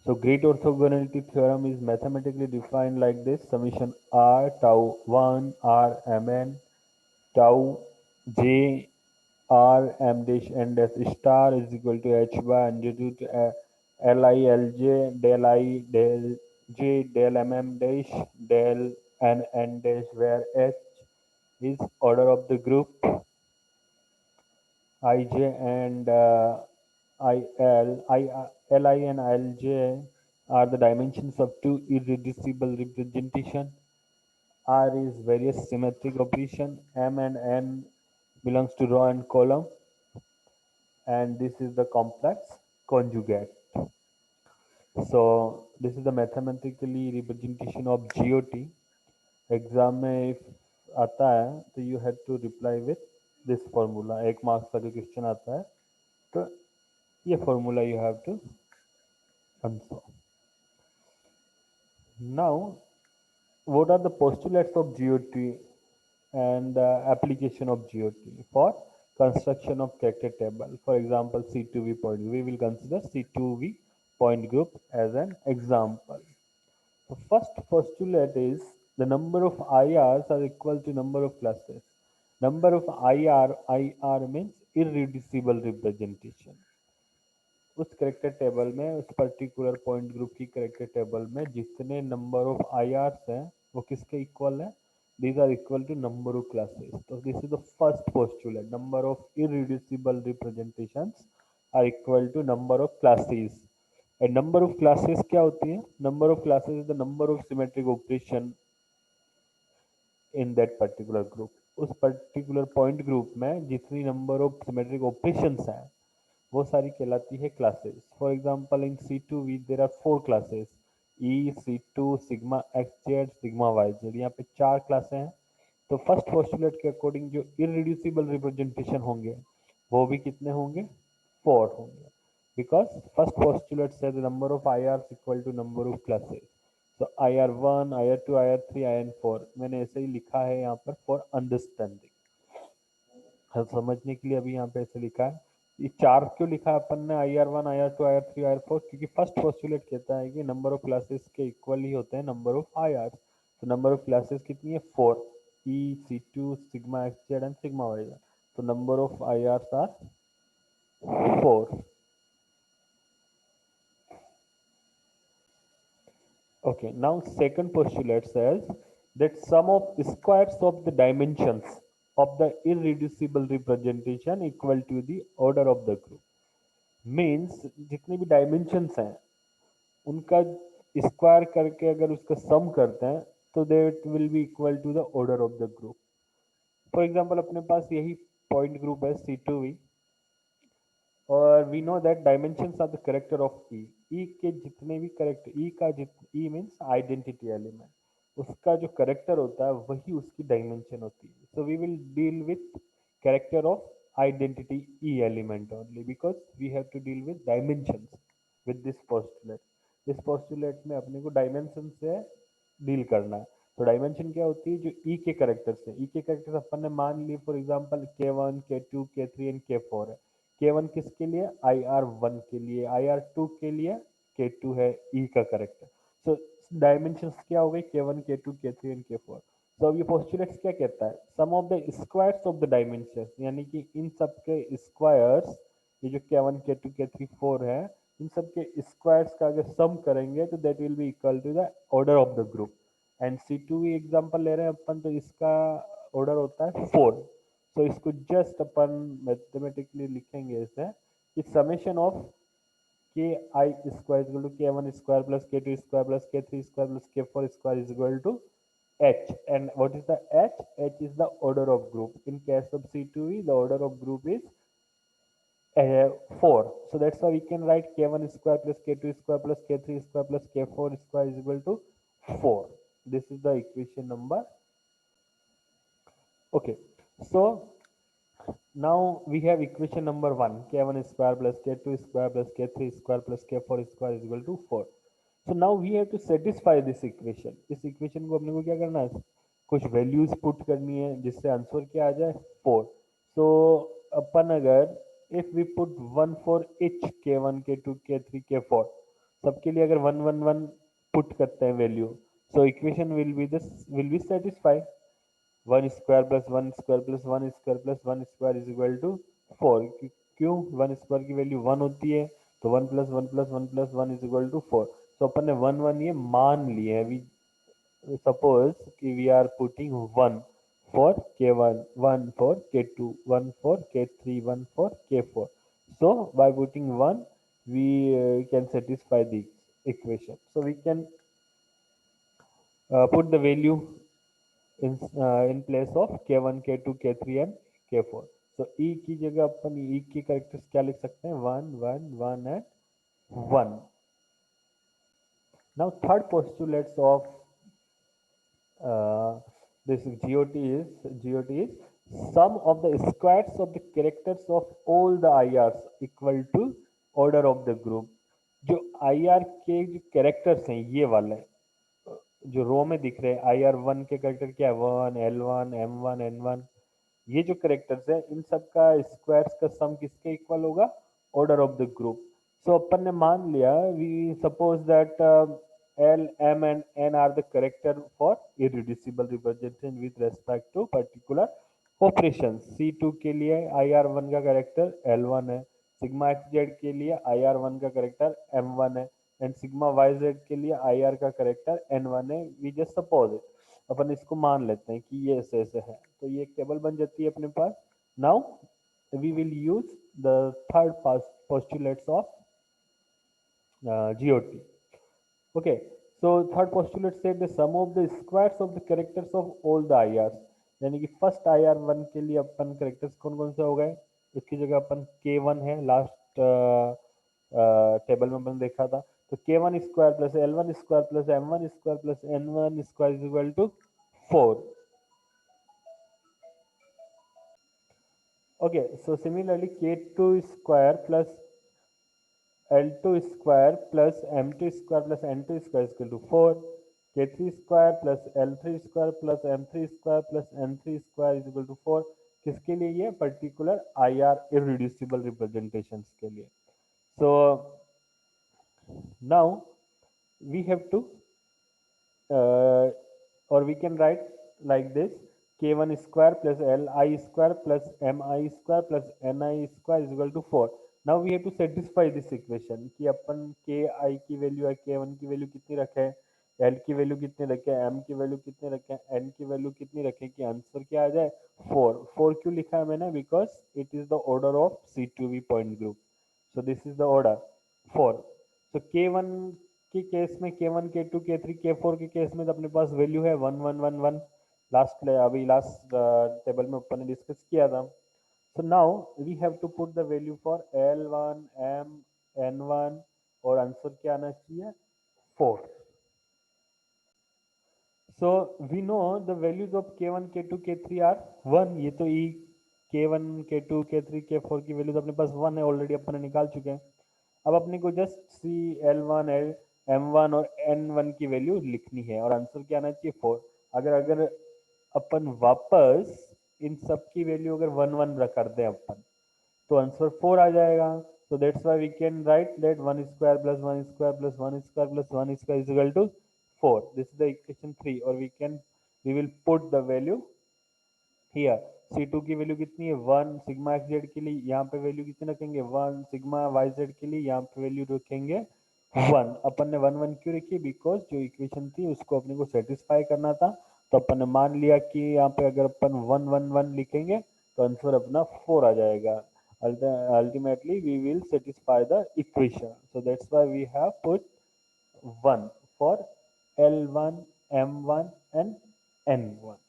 So great orthogonality theorem is mathematically defined like this: summation r tau 1 r mn tau j r m dash n dash star is equal to h by under root l I l j del I del j del mm dash del n dash, where h is order of the group, ij and li and lj are the dimensions of two irreducible representation. R is various symmetric operation. M and N belongs to row and column, and this is the complex conjugate. So this is the mathematically representation of GOT. Exam में if आता है तो you have to reply with this formula. एक marks का जो question आता है तो ये formula you have to answer. Now, what are the postulates of GOT and application of GOT for construction of character table? For example, C2V point. We will consider C2V point group as an example. The first postulate is the number of IRs are equal to number of classes. Number of IR means irreducible representation. उस character table में, उस particular point group की character table में जितने number of आईआरस हैं वो किसके equal है? these are equal to number of classes. So this is the first postulate: number of irreducible representations are equal to number of classes. And number of classes क्या होती है? Number of classes is the number of symmetric operation in that particular group. उस particular point group में जितनी number of symmetric operations हैं वो सारी कहलाती है classes. For example in C2V there are 4 classes: E, C2, sigma XZ, sigma YZ. यहाँ पे 4 क्लासें हैं. तो फर्स्ट पोस्टुलेट के अकॉर्डिंग जो इररिड्यूसिबल रिप्रेजेंटेशन होंगे वो भी कितने होंगे? 4 होंगे. बिकॉज फर्स्ट पोस्टुलेट से the number of IRs equal to number of classes. तो IR1, IR2, IR3, IN4 मैंने ऐसे ही लिखा है यहाँ पर फॉर अंडरस्टैंडिंग. समझने के लिए अभी यहाँ पे ऐसे लिखा है. ये 4 क्यों लिखा है अपन ने? IR1, IR2, IR3, IR4, क्योंकि फर्स्ट पोस्टुलेट कहता है कि नंबर ऑफ क्लासेस के इक्वल ही होते हैं नंबर ऑफ IRs. तो नंबर ऑफ क्लासेस कितनी है? 4. E, C2, sigma XZ and sigma YZ. तो number of IRs are 4. Okay, now second postulate says that sum of squares of the dimensions of the irreducible representation equal to the order of the group. Means जितने भी dimensions हैं उनका square करके अगर उसका सम करते हैं तो that will be equal to the order of the group. For example, अपने पास यही point group है C2V और we know that dimensions are the character of E. E के जितने भी करेक्टर, ई का ई मीन्स आइडेंटिटी एलिमेंट, उसका जो करेक्टर होता है वही उसकी डायमेंशन होती है. So we will deal with character of identity E element only because we have to deal with dimensions with this postulate. इस पोस्टुलेट में अपने को डायमेंशन से डील करना है. तो डायमेंशन क्या होती है? जो ई के करेक्टर्स है. ई के करेक्टर्स अपन ने मान लिए for example K1, K2, K3 and K4 है. K1 किसके लिए? IR1 के लिए. IR2 के लिए K2 है E का करेक्टर. सो डायमेंशंस क्या हो गई? K1, K2, K3 and K4. तो अब ये पोस्टुलेट्स क्या कहता है? Sum of the squares of the dimensions, यानी कि इन सब के स्क्वायर्स, ये जो K1, K2, K3, 4 है, इन सब के स्क्वायर्स का अगर सम करेंगे तो that will be equal to the order of the group. And C2 example ले रहे हैं अपन तो इसका ऑर्डर होता है 4. तो इसको जस्ट अपन मैथमेटिकली लिखेंगे ऐसे कि summation of K I square equal to K1 square plus K2 square plus K3 square plus K4 square is equal to H. And what is the H? H is the order of group. In case of C2E, the order of group is 4. So that's why we can write K1 square plus K2 square plus K3 square plus K4 square is equal to 4. This is the equation number. Okay. So now we have equation number 1, K1 square plus K2 square plus K3 square plus K4 square is equal to 4. So now we have to satisfy this equation. इस equation को अपने को क्या करना है? कुछ values put करनी है जिससे आंसर क्या आ जाए? 4. So अपन अगर if we put 1 for each K1, K2, K3, K4, सबके लिए अगर 1 1 1 पुट करते हैं value, so equation will be satisfied. 1 square plus 1 square plus 1 square plus 1 square is equal to 4। क्यों? 1 स्क्वायर की वैल्यू 1 होती है, तो 1 plus 1 plus 1 plus 1 is equal to 4। तो अपन ने 1 1 ये मान लिए है। We suppose we are putting 1 for k1, 1 for k2, 1 for k3, 1 for k4. So by putting 1 we can satisfy the equation. So we can put the value in place of k1, k2, k3 and k4. So e की जगह अपन e की characters क्या लिख सकते हैं? 1 1 1 and 1. Now third postulates of this GOT is sum of the squares of the characters of all the IRs equal to order of the group। जो IR के जो कैरेक्टर्स हैं ये वाले जो रो में दिख रहे हैं, IR1 के कैरेक्टर क्या है? 1 L1 M1 N1। ये जो कैरेक्टर्स है इन सब का स्क्वायर्स का सम किसके इक्वल होगा? Order of the group. So अपन ने मान लिया, we suppose that L, M and N are the character for irreducible representation with respect to particular operations। C2 के लिए IR1 का कैरेक्टर L1 है, सिग्मा XZ के लिए IR1 का कैरेक्टर M1 है एंड सिग्मा YZ के लिए IR का कैरेक्टर N1 है। वी जस्ट सपोज इट, अपन इसको मान लेते हैं कि ये ऐसे ऐसे है, तो ये एक टेबल बन जाती है अपने पास। Now we will use the third postulates of GOT। Okay, so third postulate said the sum of the squares of the characters of all the IRs। यानी कि फर्स्ट IR1 के लिए अपन कैरेक्टर्स कौन कौन से हो गए? इसकी जगह अपन K1 है, लास्ट टेबल में अपन देखा था, तो K1 square plus L1 square plus M1 square plus N1 square is equal to 4। Okay, so similarly K2 square plus L2 square plus M2 square plus N2 square is equal to 4। K3 square plus L3 square plus M3 square plus N3 square is equal to 4। किसके लिए? ये particular IR irreducible representations के लिए। So now we have to or we can write like this: k1 square plus li square plus mi square plus ni square is equal to 4। now we have to satisfy this equation कि अपन ki की value है, k1 की value कितनी रखें, l की value कितनी रखें, m की वैल्यू कितनी रखें, n की वैल्यू कितनी रखें कि आंसर क्या आ जाए? 4। 4 क्यों लिखा है मैंने? Because it is the order of C2V point group. So this is the order 4। तो K1 के केस में, K1 K2 K3 K4 के केस में तो अपने पास वैल्यू है 1 1 1 1। अभी लास्ट टेबल में अपन ने डिस्कस किया था। So now we have to put the value for L1 M N1 और आंसर क्या आना चाहिए? 4। So we know the values of K1 K2 K3 are 1। ये तो E K1 K2 K3 K4 की वैल्यूज अपने पास 1 है, ऑलरेडी अपन ने निकाल चुके हैं। अब अपने को just see L1 L M1 और N1 की वैल्यू लिखनी है और आंसर क्या आना चाहिए? 4। अगर अगर अपन वापस इन सब की वैल्यू अगर 1 1 कर दें अपन, तो आंसर 4 आ जाएगा। So that's why we can write that 1 square plus 1 square plus 1 square plus 1 square is equal to 4। This is the equation 3 और we will put the value here। C2 की वैल्यू कितनी है? 1। Sigma XZ के लिए यहाँ पे value कितनी रखेंगे? 1। सिग्मा YZ के लिए यहाँ पे वैल्यू रखेंगे 1। अपन ने 1 1 क्यों रखी? बिकॉज जो इक्वेशन थी उसको अपने को सेटिस्फाई करना था, तो अपन ने मान लिया कि यहाँ पे अगर अपन 1 1 1 लिखेंगे तो आंसर अपना 4 आ जाएगा। Ultimately we will satisfy the equation, so that's why we have put 1 for L1 M1 and N1।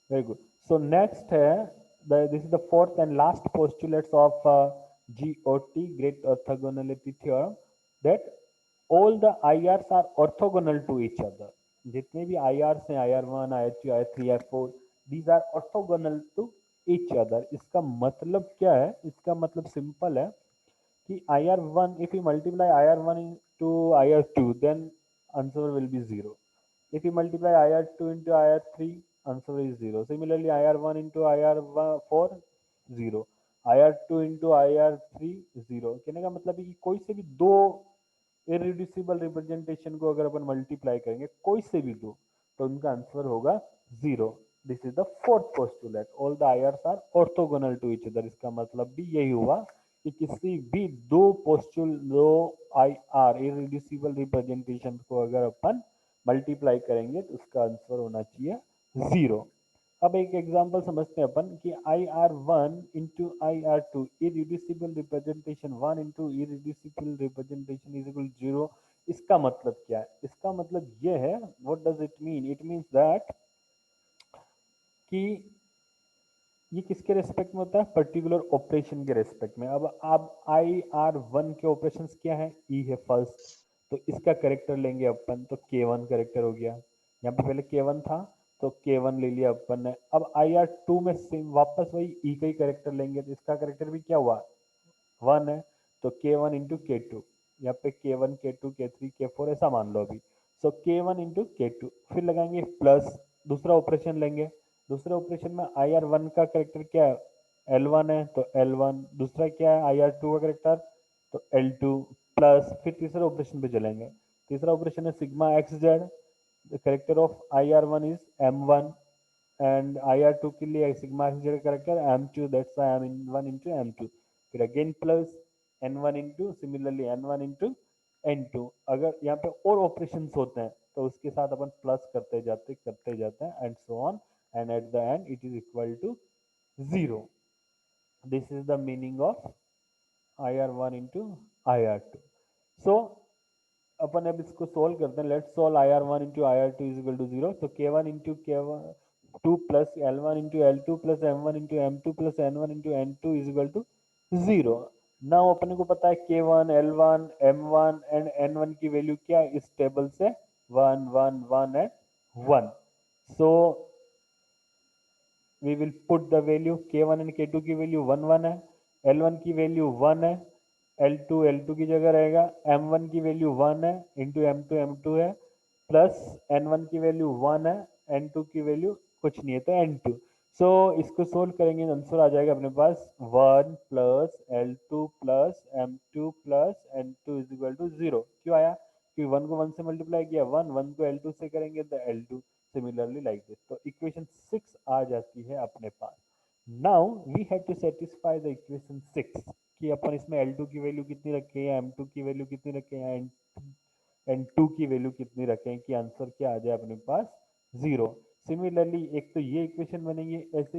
very good। so next है this is the fourth and last postulates of GOT, great orthogonality theorem, that all the IRs are orthogonal to each other। जितने भी IRs हैं, IR1 IR2 IR3 IR4, these are orthogonal to each other। इसका मतलब क्या है? इसका मतलब simple है कि IR1, if you multiply IR1 into IR2 then answer will be 0। if you multiply IR2 into IR3 answer is 0। similarly IR1 into IR4 0, IR2 into IR3 0। कहने का मतलब है कि कोई से भी दो इरिड्यूसिबल रिप्रेजेंटेशन को अगर अपन मल्टीप्लाई करेंगे कोई से भी दो, तो उनका आंसर होगा 0। This is the fourth postulate, all the IRs are orthogonal to each other. इसका मतलब भी यही हुआ कि किसी भी दो आई आर इरिड्यूसिबल रिप्रेजेंटेशन को अगर अपन मल्टीप्लाई करेंगे तो उसका आंसर होना चाहिए 0। अब एक एग्जांपल समझते हैं अपन कि I R one into I R two irreducible representation, one into irreducible representation is equal 0। इसका मतलब क्या है? इसका मतलब ये है, what does it mean? It means that कि ये किसके रेस्पेक्ट में होता है? पर्टिकुलर ऑपरेशन के रेस्पेक्ट में। अब आई आर वन के ऑपरेशन क्या है? ई है फर्स्ट, तो इसका करेक्टर लेंगे अपन, तो के वन करेक्टर हो गया। यहाँ पे पहले के वन था तो के वन ले लिया अपन ने। अब आई आर टू में सेम वापस वही ई का ही करेक्टर लेंगे, तो इसका करेक्टर भी क्या हुआ? वन है, तो के वन इंटू के टू। यहाँ पे के वन के टू के थ्री के फोर ऐसा मान लो अभी। सो के वन इंटू के टू, फिर लगाएंगे प्लस, दूसरा ऑपरेशन लेंगे। दूसरे ऑपरेशन में आई आर वन का करेक्टर क्या है? एल वन है, तो एल वन। दूसरा क्या है? आई आर टू का करेक्टर, तो एल टू प्लस। फिर तीसरे ऑपरेशन पे चलेंगे। तीसरा ऑपरेशन है sigma x Z, the character of I R one is M one, and I R two के लिए sigma x Z character M two, that's I M N one into M two. फिर again plus N one into, similarly N one into N two. अगर यहाँ पे और operation होते हैं तो उसके साथ अपन प्लस करते जाते हैं and so on, and at the end it is equal to 0. This is the meaning of IR1 into IR2. So अपन अब इसको सोल्व करते हैं। Let's solve IR1 into IR2 is equal to 0. तो K1 into K1 2 plus L1 into L2 plus M1 into M2 plus N1 into N2 is equal to 0. Now अपने को पता है K1 L1 M1 and N1 की value क्या है इस table से? 1 1 1 and 1। So we will put the value k1 and k2 की वैल्यू 1 1 है, l1 की वैल्यू 1 है, l2 की जगह रहेगा, m1 की वैल्यू 1 है इंटू m2 है, प्लस n1 की वैल्यू 1 है, n2 की वैल्यू कुछ नहीं है तो n2। सो इसको सोल्व करेंगे तो आंसर आ जाएगा अपने पास 1 plus l2 plus m2 plus n2 is equal to 0। क्यों आया? क्योंकि 1 को 1 से मल्टीप्लाई किया, 1 1 को l2 से करेंगे तो l2, सिमिलरली लाइक दिस। तो इक्वेशन 6 आ जाती है अपने पास। Now we have to satisfy the equation 6 कि अपन इसमें L2 की वैल्यू कितनी रखे हैं, M2 की वैल्यू कितनी रखे हैं, N2 की वैल्यू कितनी रखें कि आंसर क्या आ जाए अपने पास 0। सिमिलरली एक तो ये इक्वेशन बनेगी, ऐसे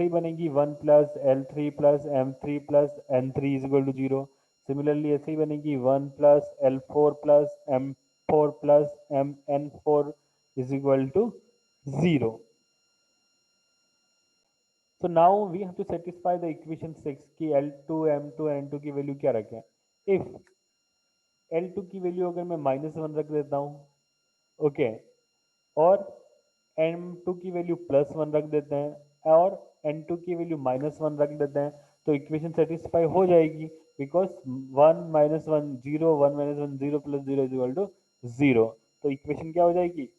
ही बनेगी 1 plus L3 plus M3 plus N3 is equal to 0। Similarly ऐसे ही बनेगी 1 plus L4 plus M4 plus MN4 is equal to 0. So now we have to satisfy the equation 6 कि L2, M2, N2 की value क्या रखें। If L2 की value अगर मैं -1 रख देता हूँ, ओके, और M2 की वैल्यू +1 रख देते हैं और N2 की वैल्यू -1 रख देते हैं, तो इक्वेशन सेटिस्फाई हो जाएगी because 1 -1 0, 1 -1 0 plus 0 is equal to 0। तो इक्वेशन क्या हो जाएगी?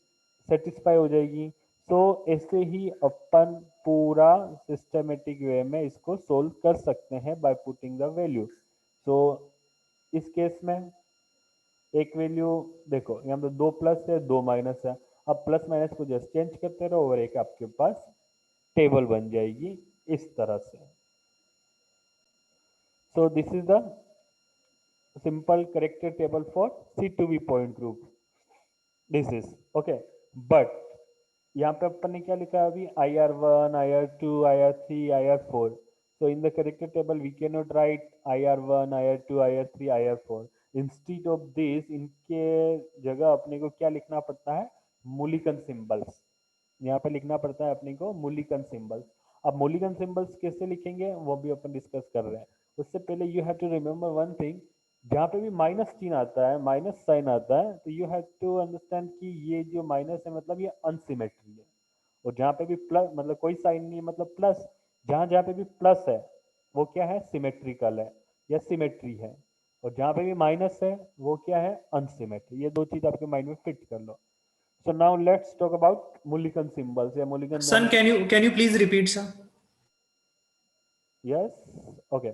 सेटिस्फाई हो जाएगी। तो ऐसे ही अपन पूरा सिस्टमेटिक वे में इसको सोल्व कर सकते हैं बाय पुटिंग द वैल्यू। सो इस केस में एक वैल्यू देखो, यहाँ पे 2 प्लस है 2 माइनस है। अब प्लस माइनस को जस्ट चेंज करते रहो और एक आपके पास टेबल बन जाएगी इस तरह से। सो this is the simple corrected table for C2V point group. This is okay, but यहाँ पे अपन ने क्या लिखा है अभी? IR1, IR2, IR3, IR4। so in the corrected table we cannot write IR1, IR2, IR3, IR4। Instead of this इनके जगह अपने को क्या लिखना पड़ता है? Mulliken symbols. यहाँ पे लिखना पड़ता है अपने को मूलिकन सिंबल्स। अब मूलिकन सिंबल्स कैसे लिखेंगे वो भी अपन डिस्कस कर रहे हैं। उससे पहले you have to remember one thing, जहाँ पे भी माइनस चिन्ह आता है, माइनस साइन आता है, तो यू हैव टू अंडरस्टैंड कि ये जो माइनस है मतलब ये अनसिमेट्री है। और जहाँ पे भी प्लस मतलब कोई साइन नहीं है मतलब प्लस, जहाँ जहाँ पे भी प्लस है वो क्या है? सिमेट्रिकल है या सिमेट्री है। और जहाँ पे भी माइनस है वो क्या है? अनसिमेट्री। ये दो चीज आपके माइंड में फिट कर लो। So now let's talk about Mulliken symbols या Mulliken Son, number। can you please repeat, sir? Yes, okay.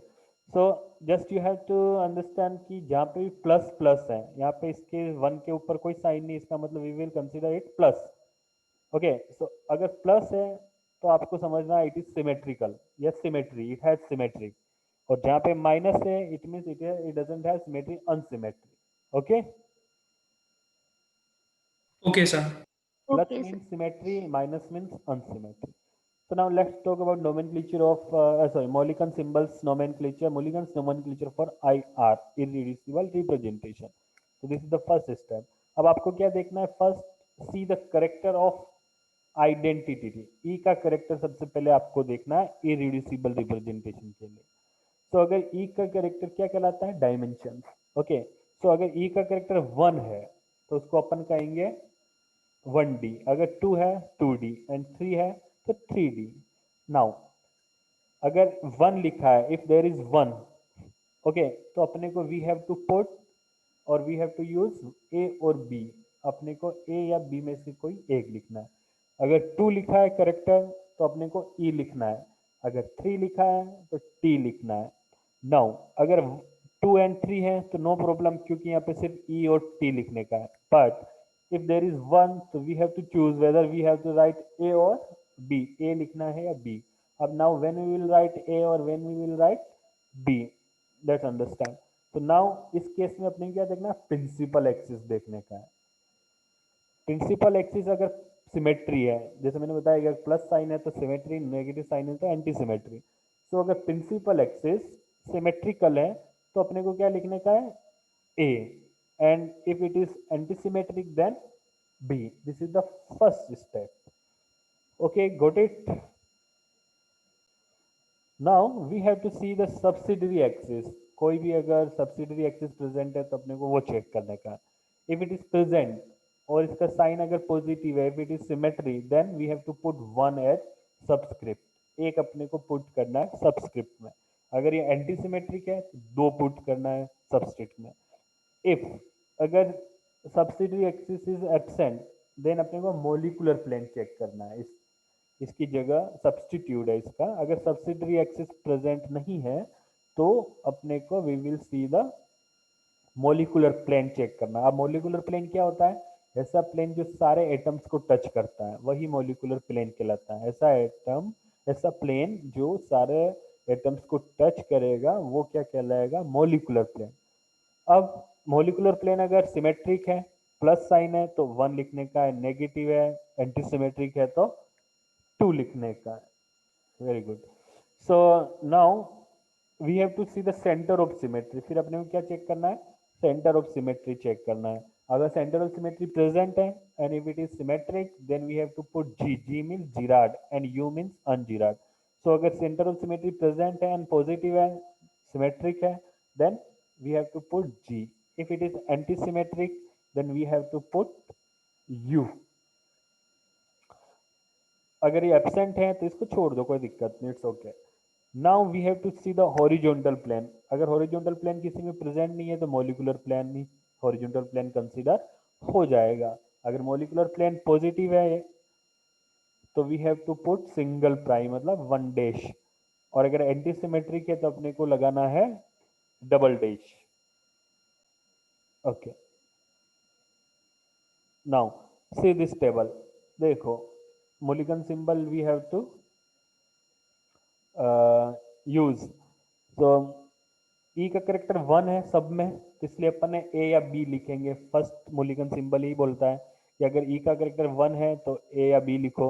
So just you have to understand कि जहाँ पे भी प्लस प्लस है, यहाँ पे इसके वन के ऊपर कोई साइन नहीं, इसका मतलब we will consider it plus. Okay, so अगर प्लस है तो आपको समझना it is symmetrical, yes symmetry, it has symmetry. और जहाँ पे माइनस है it means it doesn't have symmetry, unsymmetry. Okay, okay sir. plus Okay, sir. means symmetry, minus means unsymmetry. So now let's talk about nomenclature of Mulliken symbols nomenclature. Mulliken's nomenclature for IR, irreducible representation. So this is the first step. अब आपको क्या देखना है? First see the character of identity. E का character सबसे पहले आपको देखना है irreducible representation के लिए. So अगर E का character क्या कहलाता है? Dimensions. Okay. So अगर E का character 1 है तो उसको अपन कहेंगे 1D, अगर 2 है 2D एंड 3 है तो 3D। नाउ अगर 1 लिखा है, इफ देयर इज 1, ओके, तो अपने को वी हैव टू पुट और वी हैव टू यूज ए और बी, अपने को ए या बी में से कोई एक लिखना है। अगर 2 लिखा है करेक्टर तो अपने को ई लिखना है, अगर 3 लिखा है तो टी लिखना है। नाउ अगर 2 एंड 3 है तो नो प्रॉब्लम, क्योंकि यहाँ पे सिर्फ ई और टी लिखने का है। बट इफ देर इज 1 तो we have to choose whether we have to write A और बी, ए लिखना है या बी। अब now when we will write A और when we will write B, let's understand. तो नाउ इस case में अपने क्या देखना है? प्रिंसिपल एक्सिस देखने का है। प्रिंसिपल एक्सिस अगर सिमेट्री है, जैसे मैंने बताया अगर प्लस साइन है तो सिमेट्री, नेगेटिव साइन है तो एंटी सिमेट्री। सो अगर प्रिंसिपल एक्सिस सिमेट्रिकल है तो अपने को क्या लिखने का है? A, and if it is anti symmetric then B. This is the first step. Okay, got it? Now we have to see the subsidiary axis. कोई भी अगर सब्सिडरी एक्सिस प्रेजेंट है तो अपने को वो चेक करने का। इफ इट इज प्रेजेंट और इसका साइन अगर पॉजिटिव है, if it is symmetry, then we have to put one as subscript, एक अपने को पुट करना है सबस्क्रिप्ट में। अगर ये एंटी सिमेट्रिक है तो दो पुट करना है सबस्क्रिप्ट में। इफ अगर subsidiary axis is absent, then अपने को मोलिकुलर प्लेन चेक करना है, इसकी जगह सब्सटीट्यूट है इसका। अगर सब्सिडरी एक्सिस प्रेजेंट नहीं है तो अपने को we will see the molecular plane check करना। अब मोलिकुलर प्लेन क्या होता है? ऐसा प्लेन जो सारे एटम्स को टच करता है वही मोलिकुलर प्लेन कहलाता है। ऐसा एटम, ऐसा प्लेन जो सारे एटम्स को टच करेगा वो क्या कहलाएगा? Molecular plane. अब मोलिकुलर प्लेन अगर सिमेट्रिक है, प्लस साइन है तो 1 लिखने का है, नेगेटिव है एंटी सिमेट्रिक है तो 2 लिखने का है। Very good. So now we have to see the centre of symmetry. फिर अपने को क्या चेक करना है? सेंटर ऑफ सिमेट्री चेक करना है। अगर सेंटर ऑफ सिमेट्री प्रेजेंट है and if it is symmetric then we have to put G, G means gerade and U means ungerade. So अगर सेंटर ऑफ सिमेट्री प्रेजेंट है and positive है, symmetric है, then we have to put G. If it is anti symmetric then we have to put U. अगर ये absent है तो इसको छोड़ दो, कोई दिक्कत नहीं, it's okay. Now we have to see the horizontal plane. अगर हॉरिजॉन्टल प्लेन किसी में प्रेजेंट नहीं है तो मॉलिक्यूलर प्लेन नहीं, हॉरिजॉन्टल प्लेन कंसीडर हो जाएगा। अगर मॉलिक्यूलर प्लेन पॉजिटिव है तो we have to put single prime, मतलब वन डैश। और अगर एंटी सिमेट्रिक है तो अपने को लगाना है double dash. Okay, now see this table. देखो, Mulliken symbol we have to use. तो ई का करेक्टर 1 है सब में, तो इसलिए अपन ने ए या बी लिखेंगे। फर्स्ट मोलिकन सिंबल ही बोलता है कि अगर ई का करेक्टर 1 है तो ए या बी लिखो।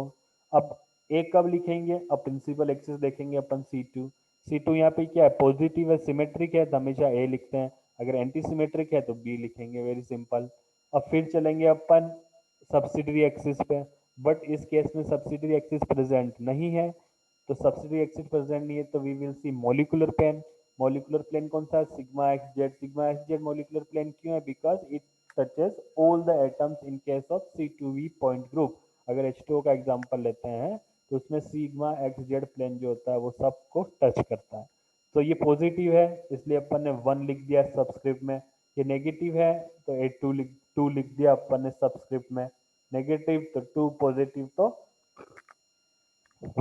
अब ए कब लिखेंगे? अब प्रिंसिपल एक्सिस देखेंगे अपन C2। C2 यहाँ पे क्या है? पॉजिटिव है, सिमेट्रिक है तो हमेशा ए लिखते हैं, अगर एंटी सिमेट्रिक है तो बी लिखेंगे। Very simple. अब फिर चलेंगे अपन सब्सिडरी एक्सिस पे, बट इस केस में सब्सिडरी एक्सिस प्रेजेंट नहीं है। तो सब्सिडरी एक्सिस प्रेजेंट नहीं है तो we will see molecular plane. Molecular plane कौन सा? Sigma x z. Sigma x z molecular plane क्यों है? Because it touches all the atoms in case of C2V point group. अगर H2O का example लेते हैं तो उसमें सिग्मा एक्स जेड प्लेन जो होता है वो सबको टच करता है। तो ये पॉजिटिव है इसलिए अपन ने 1 लिख दिया सबस्क्रिप्ट में। ये नेगेटिव है तो टू लिख दिया अपन ने सबस्क्रिप्ट में। नेगेटिव तो 2, पॉजिटिव तो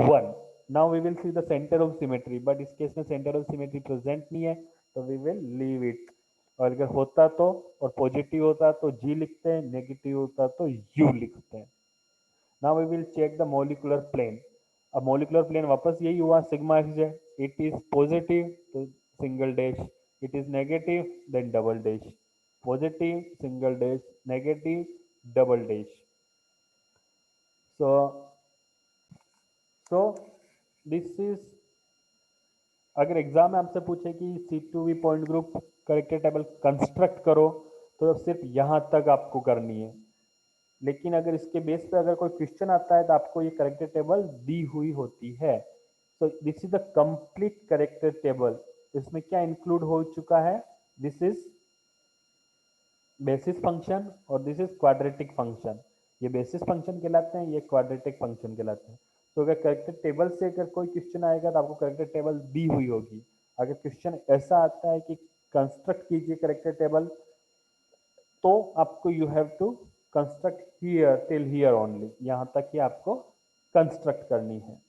1। Now we will see the centre of symmetry, but इस केस में सेंटर ऑफ सिमेट्री प्रेजेंट नहीं है, तो वी विल लीव इट। और अगर होता तो, और पॉजिटिव होता तो जी लिखते हैं, नेगेटिव होता तो यू लिखते हैं। Now we will check the molecular plane. अब मोलिकुलर प्लेन वापस यही हुआ sigma x Z, it is positive तो single dash, it is negative then double dash, positive single dash, negative double dash. So so this is, अगर exam में आपसे पूछे कि C2V point group character table construct करो, तो सिर्फ यहां तक आपको करनी है। लेकिन अगर इसके बेस पे अगर कोई क्वेश्चन आता है तो आपको ये करेक्टर टेबल दी हुई होती है। सो this is the complete character table. इसमें क्या इंक्लूड हो चुका है, दिस इज बेसिस फंक्शन और दिस इज क्वाड्रेटिक फंक्शन। ये बेसिस फंक्शन कहलाते हैं, ये क्वाड्रेटिक फंक्शन कहलाते हैं। तो अगर करेक्टर टेबल से अगर कोई क्वेश्चन आएगा तो आपको करेक्टर टेबल दी हुई होगी। अगर क्वेश्चन ऐसा आता है कि कंस्ट्रक्ट कीजिए करेक्टर टेबल, तो आपको you have to construct here till here only, यहाँ तक ही आपको कंस्ट्रक्ट करनी है।